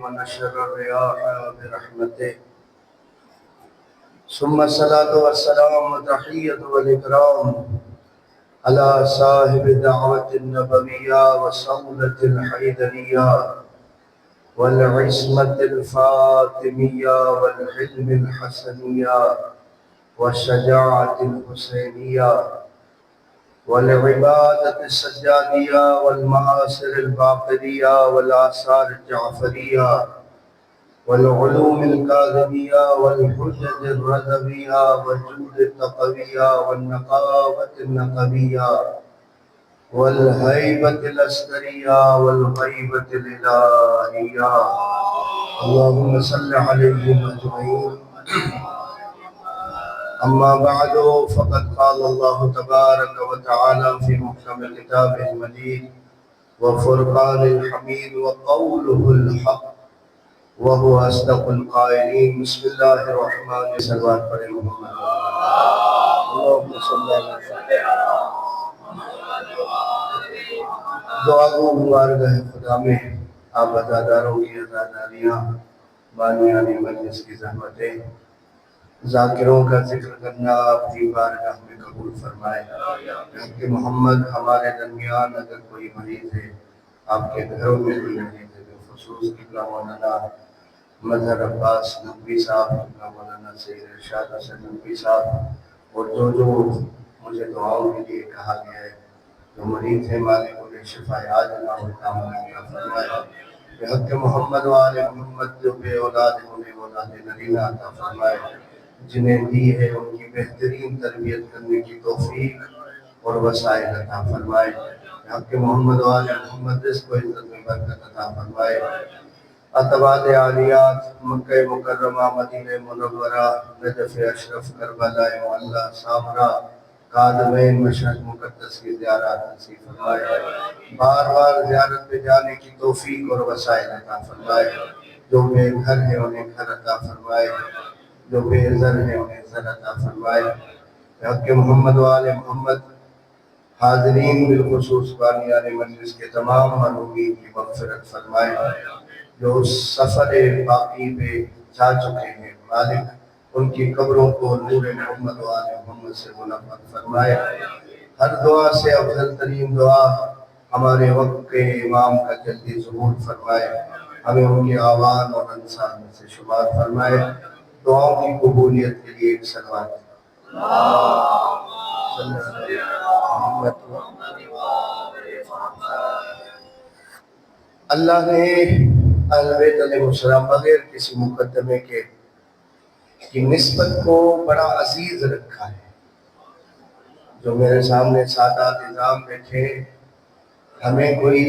ونشر الرياح برحمته. ثم الصلاة والسلام والتحية والإكرام على صاحب الدعوة النبوية والصولة الحيدرية والعصمة الفاطمية والحلم الحسنية والشجاعة الحسينية والعبادة السجادية والمآثر الباقرية والآثار الجعفرية والعلوم الكاظمية والحجج الرضوية والجود التقوية والنقاوة النقبية والهيبة العسكرية والغيبة الإلهية. اللهم صل عليهم أجمعين. أما بعد، فقد قال الله تبارك وتعالى في محكم كتابه المجيد وفرقان الحميد وقوله الحق وهو أصدق القائلين. بسم الله الرحمن الرحيم. صلوات پڑھیں محمد اللهم صل على دعا گو مبارکہ خدا میں آپ عزاداروں کی عزاداریاں، بانیان مجلس کی زحمتیں، ذاکروں کا ذکر کرنا آپ کی بارگاہ میں قبول فرمائے. کہ محمد ہمارے درمیان اگر کوئی مریض ہے، آپ کے گھروں میں کوئی مریض ہے، بالخصوص قبلہ مولانا مظہر عباس نقوی صاحب، قبلہ مولانا سید ارشاد حسن نقوی صاحب، اور جو مجھے دعاؤں کے لیے کہا گیا ہے، جو مریض ہیں مالک انہیں شفا عاجلہ و تامہ عطا فرمائے. بحق محمد و آل محمد جو بے اولاد ہیں انہیں اولاد نرینہ عطا فرمائے. جنہیں دی ہے ان کی بہترین تربیت کرنے کی توفیق اور وسائل عطا فرمائے. بحق محمد و آل محمد رزق و عزت میں برکت عطا فرمائے. اطباء عالیات مکہ مکرمہ، مدینہ منورہ، نجف اشرف، کربلا معلیٰ، سامرہ، قادمین، مشہد مقدس کی زیارت نصیب فرمائے. بار بار زیارت پہ جانے کی توفیق اور وسائل عطا فرمائے. جو بے گھر ہیں انہیں گھر عطا فرمائے، جو بے زر ہیں انہیں زر عطا فرمائے. حق محمد و آل محمد حاضرین بالخصوص بانیان مجلس کے تمام مرحومین کی مغفرت فرمائے. جو سفر باقی پہ جا چکے ہیں، مالک ان کی قبروں کو نور محمد و آل محمد سے منور فرمائے. ہر دعا سے افضل ترین دعا ہمارے وقت کے امام کا جلدی ظہور فرمائے. ہمیں ان کے آوان اور انصار میں سے شمار فرمائے. دعاؤں کی قبولیت کے لیے ایک صلوات. اللہ نے اہل بیت علیہ السلام بغیر کسی مقدمے کے کی نسبت کو بڑا عزیز رکھا ہے. جو میرے سامنے سادات نظام بیٹھے، ہمیں کوئی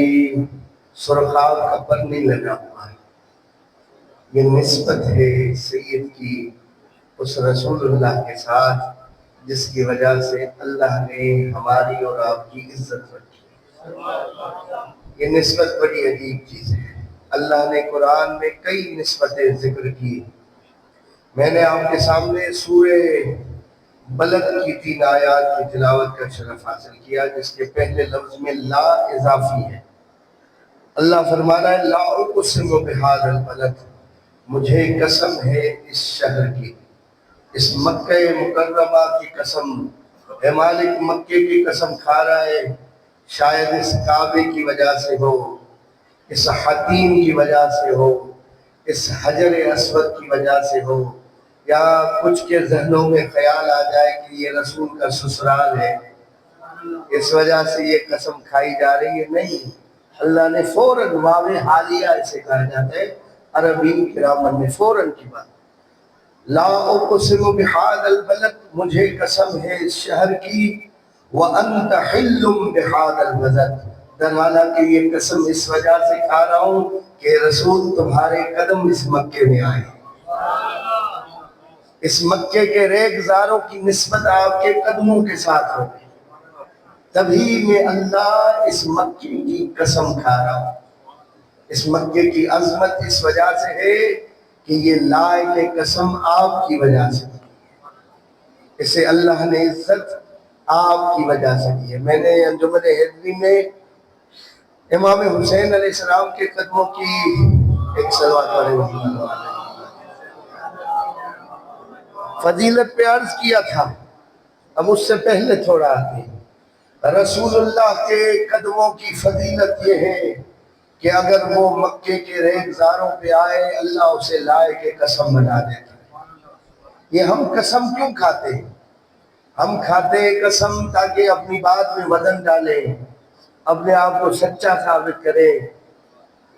سرخاب کا پر نہیں لگا ہوا ہے. یہ نسبت ہے سید کی اس رسول اللہ کے ساتھ جس کی وجہ سے اللہ نے ہماری اور آپ کی عزت رکھی. یہ نسبت بڑی عجیب چیز ہے. اللہ نے قرآن میں کئی نسبتیں ذکر کی. میں نے آپ کے سامنے سورہ بلد کی 3 آیات کی تلاوت کا شرف حاصل کیا، جس کے پہلے لفظ میں لا اضافی ہے. اللہ فرما رہا ہے لا اقسم بہذا البلد، مجھے قسم ہے اس شہر کی، اس مکہ مکرمہ کی قسم ہے. مالک مکے کی قسم کھا رہا ہے. شاید اس کعبے کی وجہ سے ہو، اس حتیم کی وجہ سے ہو، اس حجر اسود کی وجہ سے ہو، یا کچھ کے ذہنوں میں خیال آ جائے کہ یہ رسول کا سسرال ہے، اس وجہ سے یہ قسم کھائی جا رہی ہے. نہیں، اللہ نے فوراً واو حالیہ اسے کہا جاتا ہے عربی گرامر میں، فوراً کی بات. لا اقسم بہذا البلد، مجھے قسم ہے اس شہر کی، وانت حل بہذا البلد، دروانا کہ یہ قسم اس وجہ سے کھا رہا ہوں کہ رسول تمہارے قدم اس مکے میں آئے. اس مکے کے ریگزاروں کی نسبت آپ کے قدموں کے ساتھ ہوگی. تبھی میں اللہ اس مکے کی قسم کھا رہا ہوں. اس مکے کی عظمت اس وجہ سے ہے کہ یہ لائق قسم آپ کی وجہ سے دی. اسے اللہ نے عزت آپ کی وجہ سے دی ہے. میں نے انجمن حیدری میں امام حسین علیہ السلام کے قدموں کی ایک صلوات پڑھیں۔ فضیلت پہ عرض کیا تھا، اب اس سے پہلے تھوڑا آتے ہیں۔ رسول اللہ کے قدموں کی فضیلت یہ ہے کہ اگر وہ مکے کے ریگزاروں پہ آئے اللہ اسے لائے کے قسم بنا دیتا ہے۔ یہ ہم قسم کیوں کھاتے ہیں؟ ہم کھاتے ہیں قسم تاکہ اپنی بات میں وزن ڈالیں، اپنے آپ کو سچا ثابت کرے،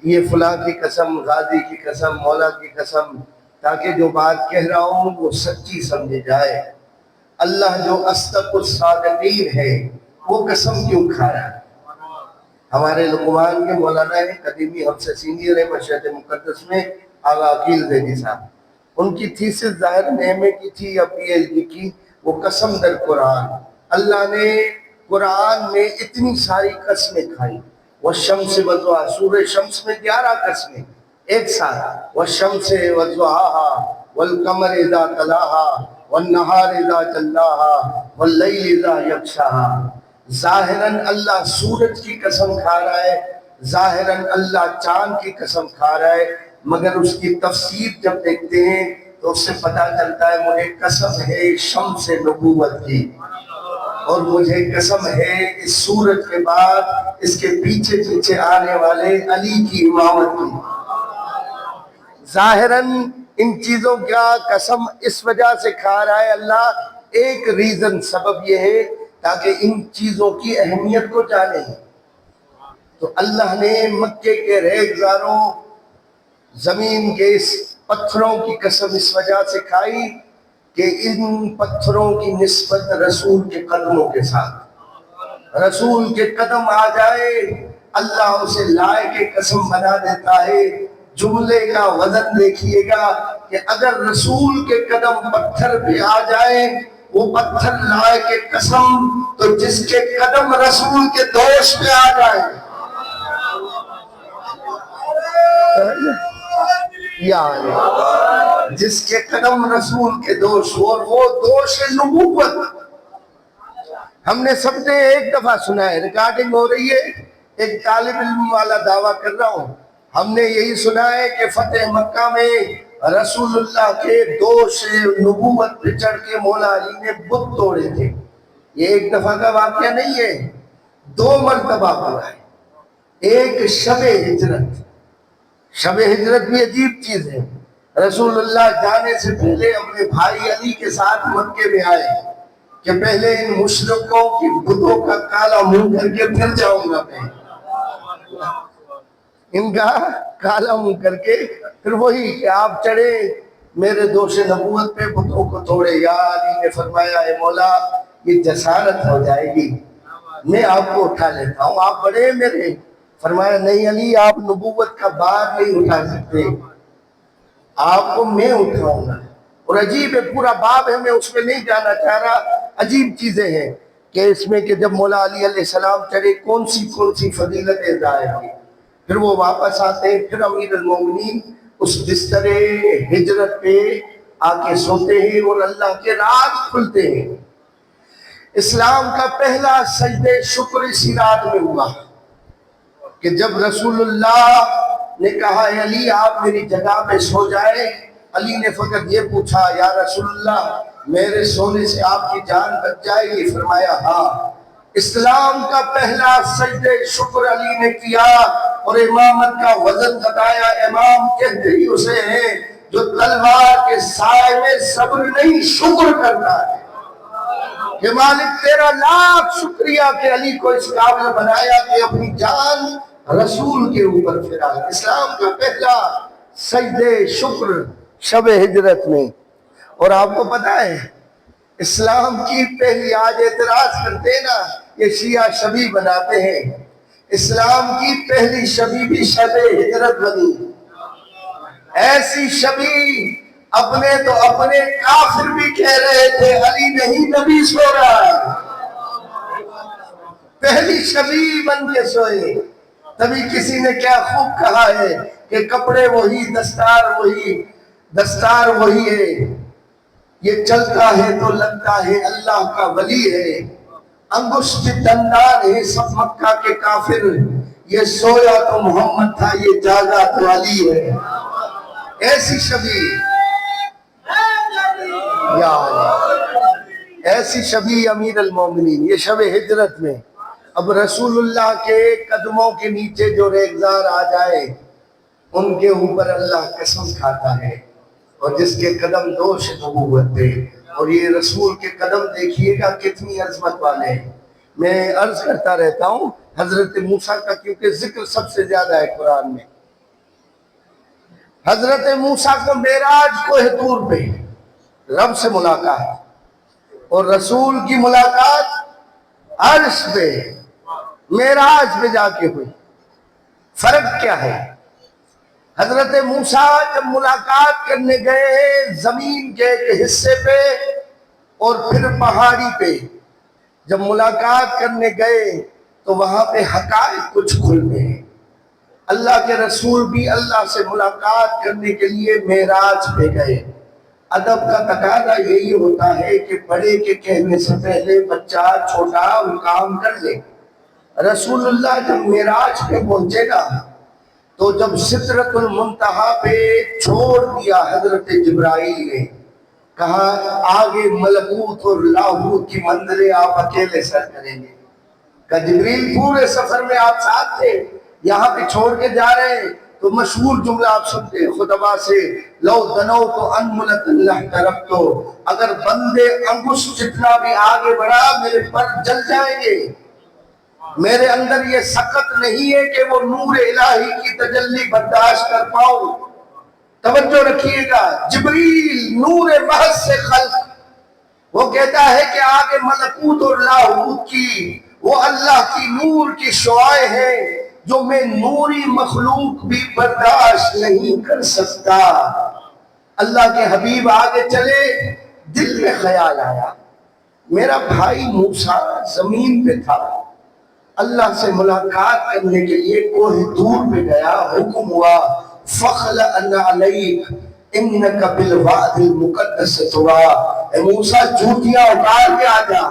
یہ فلاں کی قسم، غازی کی قسم، مولا کی قسم، تاکہ جو بات کہہ رہا ہوں وہ سچی سمجھے جائے۔ اللہ جو اصدق الصادقین ہے وہ قسم کیوں کھا رہا ہے؟ ہمارے لقمان کے مولانا ہے قدیمی، ہم سے سینئر ہے مشہد مقدس میں، آغا عقیل زیدی صاحب، ان کی تھیسس ظاہر ایم اے کی تھی یا پی ایچ ڈی کی، وہ قسم در قرآن، اللہ نے قرآن میں اتنی ساری قسمیں کھائی۔ والشمس وضحاہا، سورہ شمس میں 11 قسمیں ایک ساتھ، والشمس وضحاہا والقمر اذا تلاہا والنہار اذا جلاہا واللیل اذا یغشاہا۔ ظاہراً اللہ سورج کی قسم کھا رہا ہے، ظاہراً اللہ چاند کی قسم کھا رہا ہے، مگر اس کی تفسیر جب دیکھتے ہیں تو اس سے پتہ چلتا ہے مجھے قسم ہے شمس نبوت کی، اور مجھے قسم ہے اس سورج کے بعد اس کے پیچھے پیچھے آنے والے علی کی امامت کی۔ ظاہراً ان چیزوں کا قسم اس وجہ سے کھا رہا ہے اللہ، ایک ریزن سبب یہ ہے تاکہ ان چیزوں کی اہمیت کو جانیں۔ تو اللہ نے مکے کے ریگزاروں، زمین کے اس پتھروں کی قسم اس وجہ سے کھائی کہ ان پتھروں کی نسبت رسول کے قدموں کے ساتھ، رسول کے قدم آ جائے اللہ اسے لائے کے قسم بنا دیتا ہے۔ جملے کا وزن دیکھیے گا کہ اگر رسول کے قدم پتھر پہ آ جائے وہ پتھر لائے کے قسم، تو جس کے قدم رسول کے دوش پہ آ جائے یعنی جس کے قدم رسول کے دوش، اور وہ دوش نبوت ہم نے سب نے ایک دفعہ سنا ہے، ریکارڈنگ ہو رہی ہے، ایک طالب علم والا دعویٰ کر رہا ہوں، ہم نے یہی سنا ہے کہ فتح مکہ میں رسول اللہ کے دوش نبوت پہ چڑھ کے مولا علی نے بت توڑے تھے۔ یہ ایک دفعہ کا واقعہ نہیں ہے، 2 مرتبہ ہوا ہے۔ ایک شب ہجرت، شب ہجرت بھی عجیب چیز ہے، رسول اللہ جانے سے پہلے اپنے بھائی علی کے ساتھ مکے میں آئے کہ پہلے ان مشرکوں کی بتوں کا کالا منہ کر کے پھر جاؤں گا میں، ان کا کالا منہ کر کے پھر وہی کہ آپ چڑھے میرے دوش نبوت پہ بتوں کو توڑے۔ یا علی نے فرمایا اے مولا یہ جسارت ہو جائے گی، میں آپ کو اٹھا لیتا ہوں، آپ بڑے میرے۔ فرمایا نہیں علی آپ نبوت کا بار نہیں اٹھا سکتے، آپ کو میں اٹھاؤں گا۔ اور عجیب ہے، پورا باب ہے، میں اس میں نہیں جانا چاہ رہا، عجیب چیزیں ہیں کہ اس میں کہ جب مولا علی علیہ السلام چڑھے کون سی فضیلتیں ظاہر ہوئی، پھر وہ واپس آتے ہیں، پھر امیر المومنین اس بستر ہجرت پہ آ کے سوتے ہیں اور اللہ کے راز کھلتے ہیں۔ اسلام کا پہلا سجدہ شکر اسی رات میں ہوا کہ جب رسول اللہ نے کہا اے علی آپ میری جگہ پہ سو جائے، علی نے فقط یہ پوچھا یا رسول اللہ میرے سونے سے آپ کی جان بچ جائے گی؟ فرمایا ہاں۔ اسلام کا پہلا سجدہ شکر علی نے کیا اور امامت کا وزن بتایا۔ امام کہتے ہی اسے ہیں جو تلوار کے سائے میں صبر نہیں شکر کرتا ہے کہ مالک تیرا لاکھ شکریہ کہ علی کو اس قابل بنایا کہ اپنی جان رسول کے اوپر پھرا۔ اسلام کا پہلا سجدہ شکر شب ہجرت میں۔ اور آپ کو پتا ہے اسلام کی پہلی، آج اعتراض کرتے ہیں نا یہ شیعہ شبی بناتے ہیں، اسلام کی پہلی شبی بھی شب ہجرت بنی، ایسی شبی اپنے تو اپنے کافر بھی کہہ رہے تھے علی نہیں نبی سو رہا ہے، پہلی شبی بن کے سوئے۔ تبھی کسی نے کیا خوب کہا ہے کہ کپڑے وہی دستار وہی ہے، یہ چلتا ہے تو لگتا ہے اللہ کا ولی ہے، انگشت دندان ہے سب مکہ کے کافر، یہ سویا تو محمد تھا، یہ جاگا تو علی ہے۔ ایسی شبیہ یا علی، ایسی شبیہ امیر المومنین، یہ شب ہجرت میں اب رسول اللہ کے قدموں کے نیچے جو ریگزار آ جائے ان کے اوپر اللہ قسم کھاتا ہے، اور جس کے قدم دوش نبوت تھے، اور یہ رسول کے قدم دیکھیے گا کتنی عظمت والے ہیں۔ میں عرض کرتا رہتا ہوں حضرت موسیٰ کا، کیونکہ ذکر سب سے زیادہ ہے قرآن میں۔ حضرت موسیٰ کو معراج کوہ طور پہ رب سے ملاقات، اور رسول کی ملاقات عرش پہ معراج پہ جا کے ہوئی۔ فرق کیا ہے؟ حضرت موسیٰ جب ملاقات کرنے گئے زمین کے ایک حصے پہ اور پھر پہاڑی پہ، جب ملاقات کرنے گئے تو وہاں پہ حقائق کچھ کھل گئے۔ اللہ کے رسول بھی اللہ سے ملاقات کرنے کے لیے معراج پہ گئے۔ ادب کا تقاضا یہی ہوتا ہے کہ بڑے کے کہنے سے پہلے بچہ چھوٹا وہ کام کر لے۔ رسول اللہ جب معراج پہ پہنچے گا تو جب سدرۃ المنتہا پہ چھوڑ دیا حضرت جبرائیل نے، کہا آگے ملکوت اور لاہوت کی منزلیں آپ اکیلے سر کریں گے۔ کہ جبریل پورے سفر میں آپ ساتھ تھے، یہاں پہ چھوڑ کے جا رہے ہیں تو مشہور جملہ آپ سنتے ہیں خطبہ سے، لو دنوت ان ملک اللہ ترکتو، اگر بندے انگشت جتنا بھی آگے بڑھا میرے پر جل جائیں گے۔ میرے اندر یہ سخت نہیں ہے کہ وہ نور الہی کی تجلی برداشت کر پاؤں۔ توجہ رکھیے گا، جبریل نور محض سے خلق، وہ کہتا ہے کہ آگے ملکوت اور لاہوت کی وہ اللہ کی نور کی شعاعیں ہیں جو میں نوری مخلوق بھی برداشت نہیں کر سکتا۔ اللہ کے حبیب آگے چلے، دل میں خیال آیا میرا بھائی موسیٰ زمین پہ تھا، اللہ سے ملاقات کرنے کے لیے کوہ طور پہ گیا، حکم ہوا فَخْلَعْنَ عَلَيْكَ إِنَّكَ بِالْوَادِ الْمُقَدَّسِ طُوَىٰ، اے موسیٰ جوتیاں اتار کے آ جا،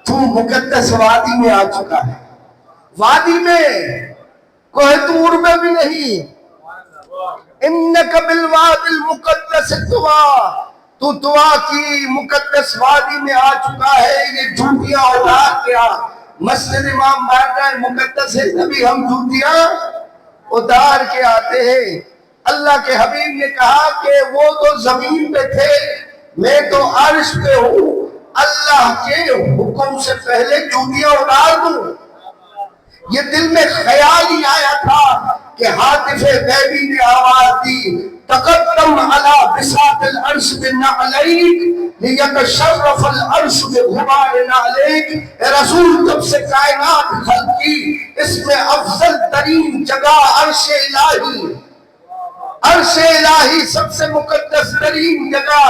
تو مقدس وادی میں آ چکا ہے۔ وادی میں، کوہ طور میں بھی نہیں، إِنَّكَ بِالْوَادِ الْمُقَدَّسِ طُوَىٰ، تو طُوَیٰ کی مقدس وادی میں آ چکا ہے، یہ جوتیاں اتار کے آ۔ مسجد امام بارگاہ مقدس ہے، تبھی ہم جوتیاں اتار کے آتے ہیں۔ اللہ کے حبیب نے کہا کہ وہ تو زمین پہ تھے، میں تو عرش پہ ہوں، اللہ کے حکم سے پہلے جوتیاں اتار دوں۔ یہ دل میں خیال ہی آیا تھا کہ ہاتف غیبی نے آواز دی، تقدم علی بساط العرش بنعلیک لیتشرف العرش بغبار نعلیک۔ اے رسول جب سے کائنات خلق کی، اس میں افضل ترین جگہ عرش الہی، عرش الہی سب سے مقدس ترین جگہ،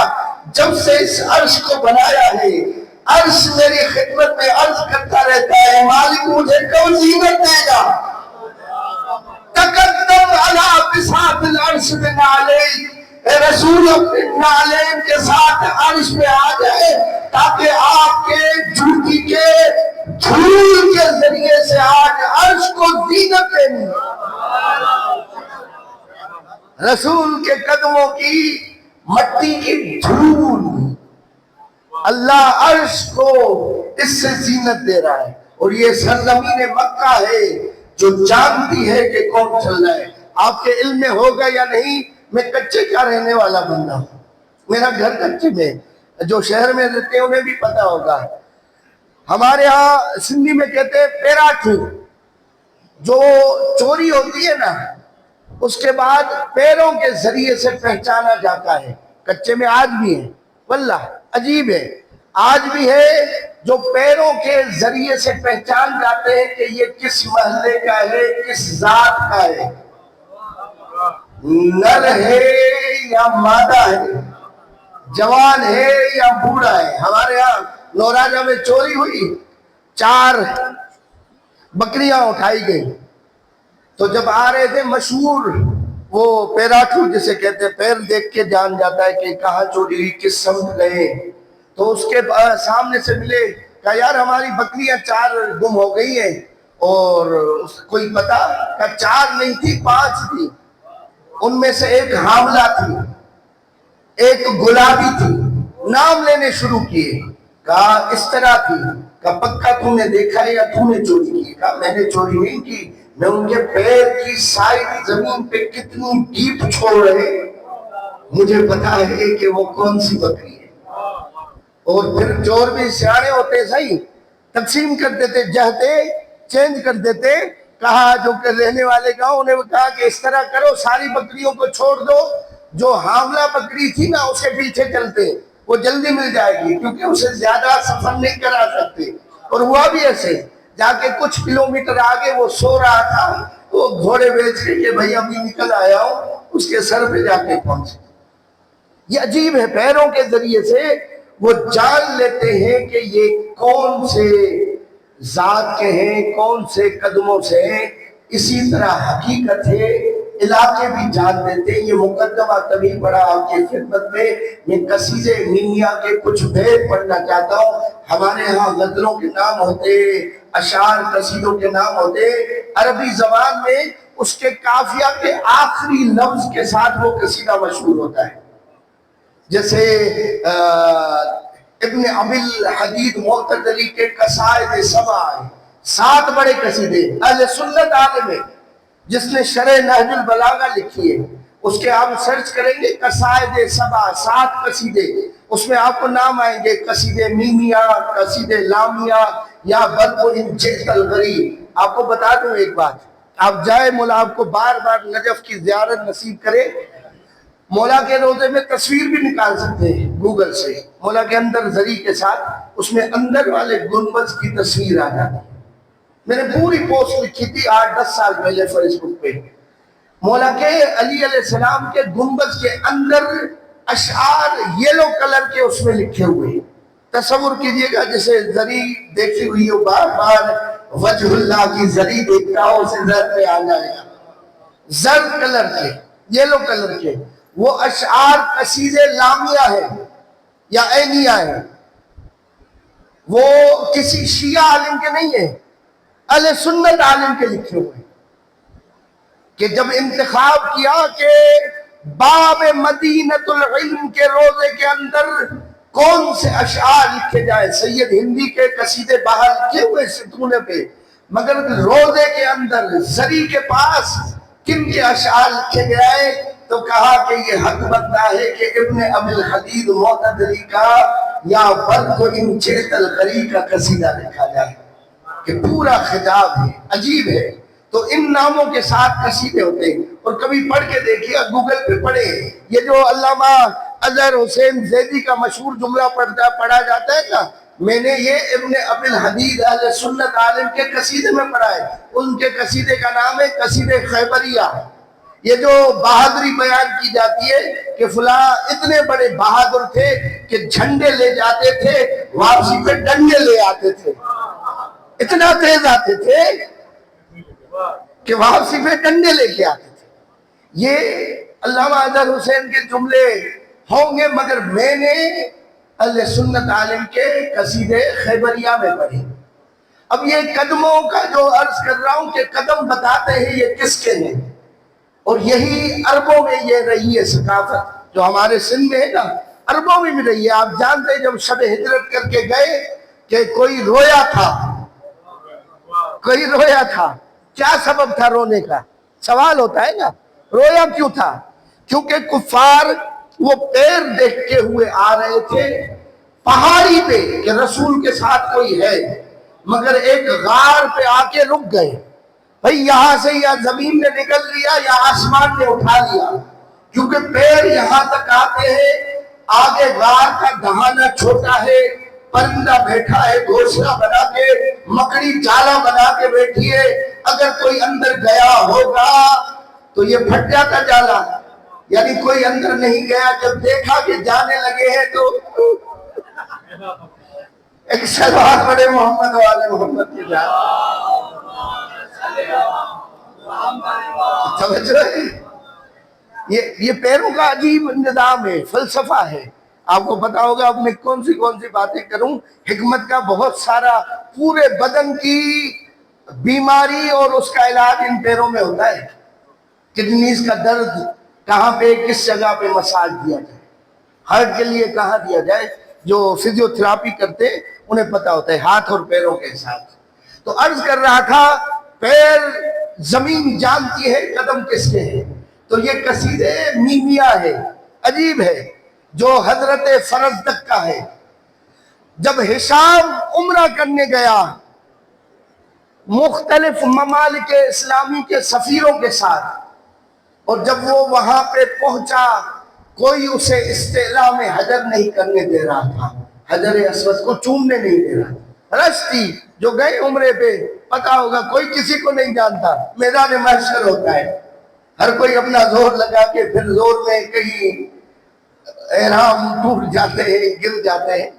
جب سے اس عرش کو بنایا ہے عرش میری خدمت میں عرض کرتا رہتا ہے مالک مجھے کون زینت دے گا۔ تقدم علی بساط العرش بنعلیک، اے رسول اپنے نعلین کے ساتھ عرش پہ آ جائے تاکہ آپ کے جوتی کے دھول کے ذریعے سے آج عرش کو زینت دیں۔ رسول کے قدموں کی مٹی کی دھول اللہ عرش کو اس سے زینت دے رہا ہے، اور یہ سرزمین مکہ ہے جو جانتی ہے کہ کون چل رہا ہے۔ آپ کے علم میں ہوگا یا نہیں، میں کچے کا رہنے والا بندہ ہوں، میرا گھر کچے میں، جو شہر میں رہتے ہیں انہیں بھی پتا ہوگا۔ ہمارے ہاں سندھی میں کہتے ہیں پیراٹھو، جو چوری ہوتی ہے نا اس کے بعد پیروں کے ذریعے سے پہچانا جاتا ہے، کچے میں آج بھی ہے، واللہ عجیب ہے، آج بھی ہے جو پیروں کے ذریعے سے پہچان جاتے ہیں کہ یہ کس محلے کا ہے، کس ذات کا ہے، نر ہے یا مادہ ہے، جوان ہے یا بوڑھا ہے۔ ہمارے ہاں نوراجہ میں چوری ہوئی، 4 بکریاں اٹھائی گئی، تو جب آ رہے تھے مشہور وہ پیراٹھو جسے کہتے ہیں، پیر دیکھ کے جان جاتا ہے کہ کہاں چوری ہوئی، کس سمت گئے، تو اس کے سامنے سے ملے، کہا یار ہماری بکریاں 4 گم ہو گئی ہیں، اور کوئی پتا کہ 4 نہیں تھی 5 تھی، ان میں سے ایک حاملہ تھی، ایک گلابی تھی، نام لینے شروع کیے، کہا اس طرح تھی، کہا پکا تم نے دیکھا ہے یا تم نے چوری کی؟ کہا میں نے چوری نہیں کی، میں ان کے پیر کی سائڈ زمین پہ کتنی ڈیپ چھوڑ رہے مجھے پتا ہے کہ وہ کون سی بکری ہے۔ اور پھر چور بھی سیانے ہوتے صحیح، تقسیم کر دیتے، جہتے چینج کر دیتے۔ کہا جو کہ رہنے والے گاؤں، انہیں کہا کہ اس طرح کرو ساری بکریوں کو چھوڑ دو، جو حاملہ بکری تھی نا اسے پیچھے چلتے، وہ جلدی مل جائے گی کیونکہ اسے زیادہ سفر نہیں کرا سکتے۔ اور ہوا بھی ایسے، جا کے کچھ کلومیٹر آگے وہ سو رہا تھا، وہ گھوڑے بیچ کے کہ بھئی ابھی نکل آیا ہوں، اس کے سر پہ جا کے پہنچے۔ یہ عجیب ہے، پیروں کے ذریعے سے وہ جان لیتے ہیں کہ یہ کون سے ذات کے ہیں، کون سے قدموں سے ہیں۔ اسی طرح حقیقت ہے، علاقے بھی جان دیتے ہیں۔ یہ مقدمہ تبھی پڑھا آپ کی خدمت میں، میں قصیدے میمیہ کے کچھ بھید پڑھنا چاہتا ہوں۔ ہمارے ہاں غزلوں کے نام ہوتے، اشعار قصیدوں کے نام ہوتے، عربی زبان میں اس کے قافیہ کے آخری لفظ کے ساتھ وہ قصیدہ مشہور ہوتا ہے۔ جیسے ابن ابی الحدید معتزلی کے قصائد 7 ہیں، 7 بڑے قصیدے، اہل سنت عالم ہے جس نے شرح نہج البلاغہ لکھی ہے، اس کے آپ سرچ کریں گے قصائد 7 قصیدے، اس میں آپ کو نام آئیں گے قصیدے میمیہ، قصیدے لامیہ یا برق ان جئت الغریب۔ آپ کو بتا دوں ایک بات، آپ جائے مولا آپ کو بار بار نجف کی زیارت نصیب کرے، مولا کے روضے میں تصویر بھی نکال سکتے ہیں گوگل سے، مولا کے اندر زری کے ساتھ، اس میں اندر والے گنبد کی تصویر آ جاتی ہے۔ میں نے پوری پوسٹ لکھی تھی 8-10 سال پہلے فیس بک پہ، مولا کے علی علیہ السلام کے گنبد کے اندر اشعار یلو کلر کے اس میں لکھے ہوئے ہیں۔ تصور کیجئے گا جسے زری دیکھی ہوئی ہو، بار بار وجہ اللہ کی زری دیکھتا ہو، اسے زر پہ آ جائے گا، زر کلر کے، یلو کلر کے۔ وہ اشعار قصیدے لامیہ ہے یا عینیہ ہے، وہ کسی شیعہ عالم کے نہیں ہیں، اہل سنت عالم کے لکھے ہوئے ہیں، کہ جب انتخاب کیا کہ باب مدینۃ العلم کے روضے کے اندر کون سے اشعار لکھے جائے، سید ہندی کے قصیدے باہر لکھے ہوئے ستونے پہ، مگر روضے کے اندر زری کے پاس کن کے اشعار لکھے گئے، تو کہا کہ یہ حق بنتا ہے کہ ابن ابی الحدید معتزلی کا یا برق ان جئت الغریب کا قصیدہ لکھا جائے، کہ پورا خطاب ہے، عجیب ہے۔ تو ان ناموں کے ساتھ قصیدے ہوتے ہیں، اور کبھی پڑھ کے دیکھیے، گوگل پہ پڑھے، یہ جو علامہ اظہر حسین زیدی کا مشہور جملہ پڑھا جاتا ہے نا، میں نے یہ ابن ابی الحدید اہل سنت عالم کے قصیدے میں پڑھا ہے۔ ان کے قصیدے کا نام ہے قصیدے خیبریہ۔ یہ جو بہادری بیان کی جاتی ہے کہ فلاں اتنے بڑے بہادر تھے کہ جھنڈے لے جاتے تھے، واپسی پہ ڈنڈے لے آتے تھے، اتنا تیز آتے تھے کہ واپسی پہ ڈنڈے لے کے آتے تھے۔ یہ علامہ اظہر حسین کے جملے ہوں گے، مگر میں نے اہل سنت عالم کے قصیدے خیبریہ میں پڑھے۔ اب یہ قدموں کا جو عرض کر رہا ہوں کہ قدم بتاتے ہیں یہ کس کے ہیں، اور یہی عربوں میں یہ رہی ہے ثقافت جو ہمارے سندھ میں ہے نا، عربوں میں بھی رہی ہے۔ آپ جانتے ہیں جب شب ہجرت کر کے گئے کہ کوئی رویا تھا، کوئی رویا تھا، کیا سبب تھا رونے کا؟ سوال ہوتا ہے نا، رویا کیوں تھا؟ کیونکہ کفار وہ پیر دیکھتے ہوئے آ رہے تھے پہاڑی پہ کہ رسول کے ساتھ کوئی ہے، مگر ایک غار پہ آ کے رک گئے، بھئی یہاں سے یا زمین نے نکل لیا یا آسمان نے اٹھا لیا، کیونکہ پیر یہاں تک آتے ہیں، آگے غار کا دہانہ چھوٹا ہے، پرندہ بیٹھا ہے گھونسلہ بنا کے، مکڑی جالا بنا کے بیٹھی ہے، اگر کوئی اندر گیا ہوگا تو یہ پھٹ جاتا جالا، یعنی کوئی اندر نہیں گیا۔ جب دیکھا کہ جانے لگے ہیں تو ایک سلوات پڑھے محمد والے محمد کی جان، توجہ ہے؟ یہ پیروں کا عجیب نظام ہے، فلسفہ ہے۔ آپ کو پتا ہوگا اب میں کون سی باتیں کروں، حکمت کا بہت سارا، پورے بدن کی بیماری اور اس کا علاج ان پیروں میں ہوتا ہے. کڈنیز کا درد کہاں پہ کس جگہ پہ مساج دیا جائے, ہارٹ کے لیے کہاں دیا جائے, جو فزیو تھراپی کرتے انہیں پتا ہوتا ہے, ہاتھ اور پیروں کے ساتھ. تو عرض کر رہا تھا پیر زمین جانتی ہے قدم کس کے ہیں. تو یہ قصیدے میمیا ہے, عجیب ہے, جو حضرت فرزدق کا ہے. جب ہشام عمرہ کرنے گیا مختلف ممالک اسلامی کے سفیروں کے ساتھ, اور جب وہ وہاں پہ پہنچا کوئی اسے استعلام حجر نہیں کرنے دے رہا تھا, حجر اسود کو چومنے نہیں دے رہا. رشتی جو گئے عمرے پہ پتا ہوگا کوئی کسی کو نہیں جانتا, میدان محشر ہوتا ہے, ہر کوئی اپنا زور لگا کے پھر زور میں کہیں احرام ٹوٹ جاتے ہیں, گر جاتے ہیں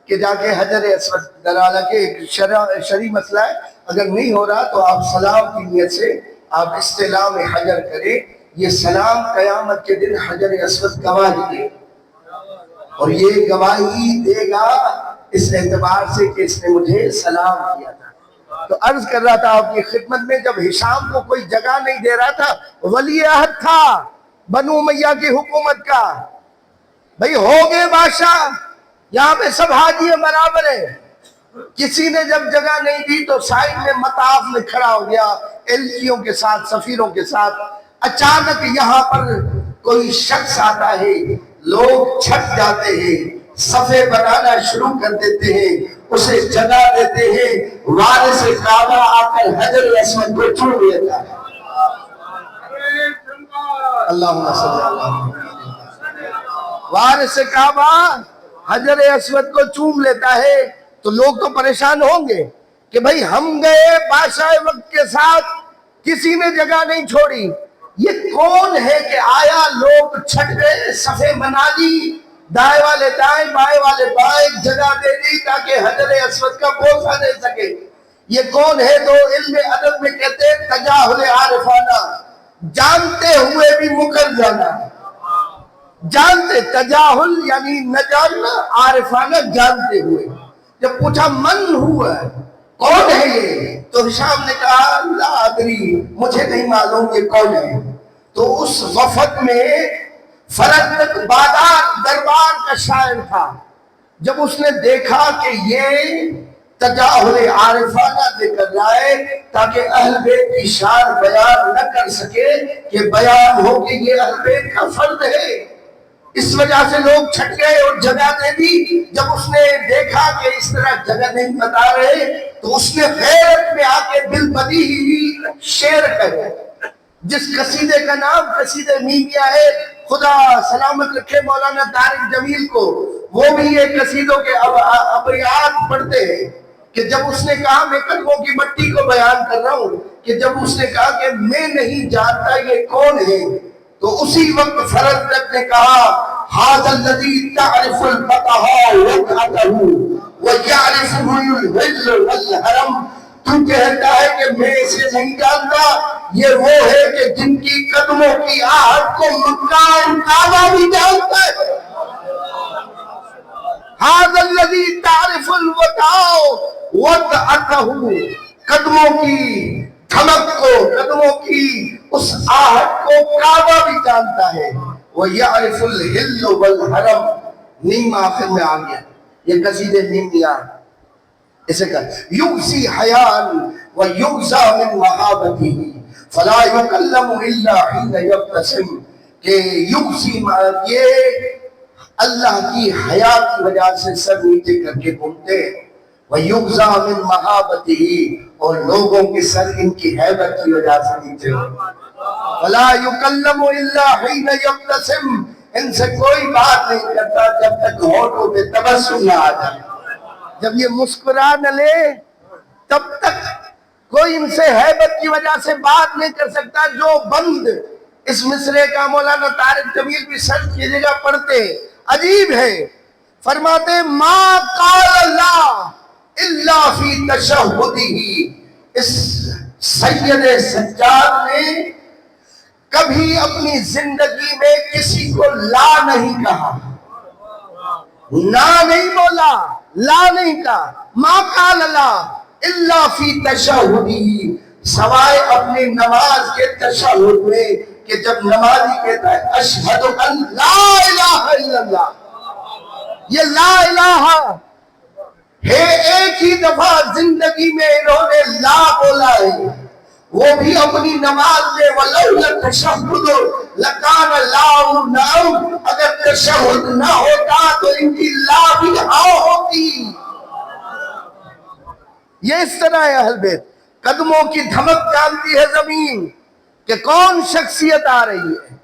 کہ جا کے حجر اسود درالا کے ایک شرعی مسئلہ ہے. اگر نہیں ہو رہا تو آپ سلام کی نیت سے آپ استعلام حجر کریں. یہ سلام قیامت کے دن حجر اسود گواہی دے, اور یہ گواہی دے گا اس اعتبار سے کہ اس نے مجھے سلام کیا تھا. تو عرض کر رہا تھا آپ کی خدمت میں, جب ہشام کو کوئی جگہ نہیں دے رہا تھا, ولی عہد تھا بنو امیہ کی حکومت کا, بھئی ہو گئے بادشاہ, یہاں پہ سب حاجی برابر ہے. کسی نے جب جگہ نہیں دی تو سائڈ میں مطاف میں کھڑا ہو گیا ایلچیوں کے ساتھ, سفیروں کے ساتھ. اچانک یہاں پر کوئی شخص آتا ہے, لوگ چھٹ جاتے ہیں, صفے بنانا شروع کر دیتے ہیں, اسے جگہ دیتے ہیں. وارث کعبہ آ کر حجر اسود کو چوم لیتا ہے. اللہم صلی اللہ علیہ وسلم. وارث کعبہ حجر اسود کو چوم لیتا ہے. تو لوگ تو پریشان ہوں گے کہ بھئی ہم گئے بادشاہ وقت کے ساتھ, کسی نے جگہ نہیں چھوڑی, یہ کون ہے کہ آیا لوگ چھٹ گئے, صفے بنا لی, دائیں والے دائیں بائیں والے بائیں, جگہ دے دی تاکہ حجر اسود کا بوسہ دے سکے. یہ کون ہے؟ تو علم ادب میں کہتے ہیں تجاہل عارفانہ, جانتے ہوئے بھی مکر جانا. جانتے, تجاہل یعنی نہ جاننا, عارفانہ جانتے ہوئے. جب پوچھا من ہوا, کون ہے یہ, تو ہشام نے کہا لا ادری, مجھے نہیں معلوم یہ کون ہے. تو اس وفد میں فرزدق بادار دربار کا شاعر تھا. جب اس نے دیکھا کہ یہ تجاہل عارفانہ ذکر لائے تاکہ اہل بیت کی شان بیان نہ کر سکے کہ بیان ہو کہ یہ اہل بیت کا فرد ہے, اس وجہ سے لوگ چھٹ گئے اور جگہ دے دی. جب اس نے دیکھا کہ اس طرح جگہ نہیں بتا رہے تو اس نے غیرت میں آ کے بالبدی ہی شعر کہا, جس قصیدے کا نام قصیدے میمیا ہے. خدا سلامت رکھے مولانا طارق جمیل کو, وہ بھی یہ قصیدوں کے ابیات پڑھتے ہیں کہ جب اس نے کہا میں قدموں کی مٹی کو بیان کر رہا ہوں, کہ جب اس نے کہا کہ میں نہیں جانتا یہ کون ہے, تو اسی وقت فرزدق نے کہا ھذا الذی تعرف الفقہاء وقعته ویعرفہ الحل والحرم. تو کہتا ہے کہ میں اسے نہیں جانتا, یہ وہ ہے کہ جن کی قدموں کی آہٹ کو مکہ کعبہ بھی جانتا ہے. ھذا الذی تعرف الوقعاء وقعته, قدموں کی دھمک کو, قدموں کی اس آہٹ کو کعبہ بھی جانتا ہے. وَيَعْرِفُ الْحِلُّ وَالْحَرَمْ. نیم آخر میں آ گیا, یہ قصیدے نیمیا اسے کہا یُغْزِي حَيَانٍ وَيُغْزَى مِنْ مَحَابَتِهِ فَلَا يُكَلَّمُ إِلَّا حِينَ يَبْتَسِمُ. کہ یُغْزِي, یہ اللہ کی حیا کی وجہ سے سر نیچے کر کے گھومتے, وَيُغْزَى مِنْ مَحَابَتِهِ, اور لوگوں کے سر ان کی ہیبت کی وجہ سے نیچے ہوتے. وَلَا يُكَلَّمُ إِلَّا حِينَ يَبْتَسِمُ, ان سے کوئی بات نہیں کرتا جب تک ہونٹوں پہ تبسم نہ آ جائے. جب یہ مسکرا نہ لے تب تک کوئی ان سے ہیبت کی وجہ سے بات نہیں کر سکتا. جو بند اس مصرے کا مولانا طارق جمیل بھی سرچ کیجئے گا, پڑھتے ہیں, عجیب ہے. فرماتے ما قال اللہ الا فی تشہدہ. اس سید سجاد نے کبھی اپنی زندگی میں کسی کو لا نہیں کہا, نا نہیں بولا, لا نہیں کہا. ما قال اللہ, الا فی تشہدی، سوائے اپنی نماز کے تشہد میں، کہ جب نمازی کہتا ہے اشہد ان لا الہ الا اللہ، یہ لا الہ ہے ایک ہی دفعہ زندگی میں انہوں نے لا بولا ہے، وہ بھی اپنی نماز میں وَلَوْلَا التَّشَهُّدُ لَكَانَ اللَّهُ نَعَمْ، اگر تشہد نہ ہوتا تو ان کی لا بھی ہاں ہوتی۔ یہ اس طرح ہے اہل بیت، قدموں کی دھمک جانتی ہے زمین کہ کون شخصیت آ رہی ہے،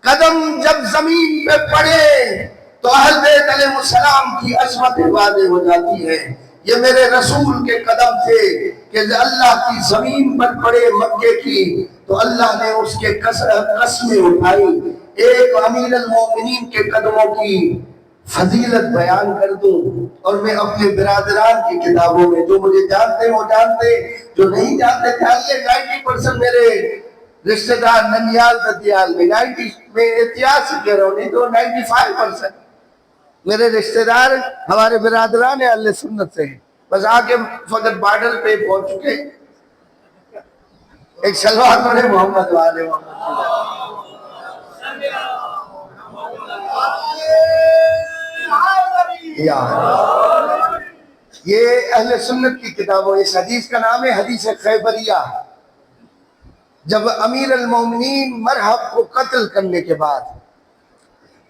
قدم جب زمین پہ پڑے تو اہل بیت علیہ السلام کی عظمت واضح ہو جاتی ہے۔ یہ میرے رسول کے قدم تھے کہ اللہ کی زمین پر پڑے مکے کی تو اللہ نے اس کے قسمیں اٹھائی۔ ایک امیر المومنین کے قدموں کی فضیلت بیان کر دوں، اور میں اپنے برادران کی کتابوں میں، جو مجھے جانتے ہیں وہ جانتے، جو نہیں جانتے جان لے، 90% میرے رشتہ دار ننیال ددیال میں، 90 میں احتیاط سے کہہ رہا ہوں، نہیں تو 95% میرے رشتہ دار ہمارے برادران اہل سنت سے ہیں، بس آگے فقط بارڈر پہ پہنچ چکے۔ ایک سلوات پڑھے محمد والے یہ اہل سنت کی کتابوں، اس حدیث کا نام ہے حدیث خیبریہ۔ جب امیر المومنین مرحب کو قتل کرنے کے بعد